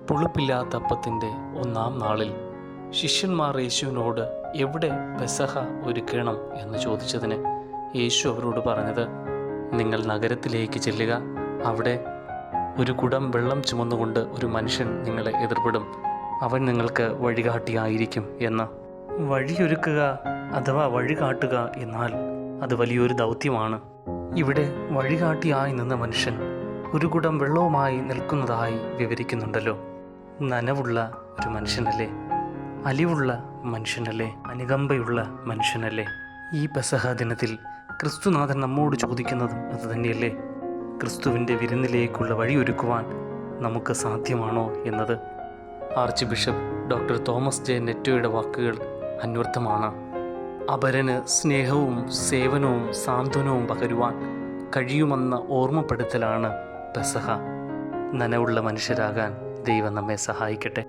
പുളിപ്പില്ലാത്ത അപ്പത്തിൻ്റെ ഒന്നാം നാളിൽ ശിഷ്യന്മാർ യേശുവിനോട് എവിടെ പെസഹ ഒരുക്കണം എന്ന് ചോദിച്ചതിന് യേശു അവരോട് പറഞ്ഞത്, നിങ്ങൾ നഗരത്തിലേക്ക് ചെല്ലുക, അവിടെ ഒരു കുടം വെള്ളം ചുമന്നുകൊണ്ട് ഒരു മനുഷ്യൻ നിങ്ങളെ എതിർപ്പെടും, അവൻ നിങ്ങൾക്ക് വഴികാട്ടിയായിരിക്കും എന്ന്. വഴിയൊരുക്കുക അഥവാ വഴികാട്ടുക എന്നാൽ അത് വലിയൊരു ദൗത്യമാണ്. ഇവിടെ വഴികാട്ടിയായി നിന്ന മനുഷ്യൻ ഒരു കുടം വെള്ളവുമായി നിൽക്കുന്നതായി വിവരിക്കുന്നുണ്ടല്ലോ. നനവുള്ള ഒരു മനുഷ്യനല്ലേ, അലിവുള്ള മനുഷ്യനല്ലേ, അനുകമ്പയുള്ള മനുഷ്യനല്ലേ. ഈ പെസഹ ദിനത്തിൽ ക്രിസ്തുനാഥൻ നമ്മോട് ചോദിക്കുന്നതും അതുതന്നെയല്ലേ. ക്രിസ്തുവിൻ്റെ വിരുന്നിലേക്കുള്ള വഴിയൊരുക്കുവാൻ നമുക്ക് സാധ്യമാണോ എന്നത്. Archbishop doctor Thomas J നെറ്റോയുടെ വാക്കുകൾ അന്വർത്ഥമാണ്. അപരന് സ്നേഹവും സേവനവും സാന്ത്വനവും പകരുവാൻ കഴിയുമെന്ന ഓർമ്മപ്പെടുത്തലാണ് പെസഹ. നനവുള്ള മനുഷ്യരാകാൻ ദൈവം നമ്മെ സഹായിക്കട്ടെ.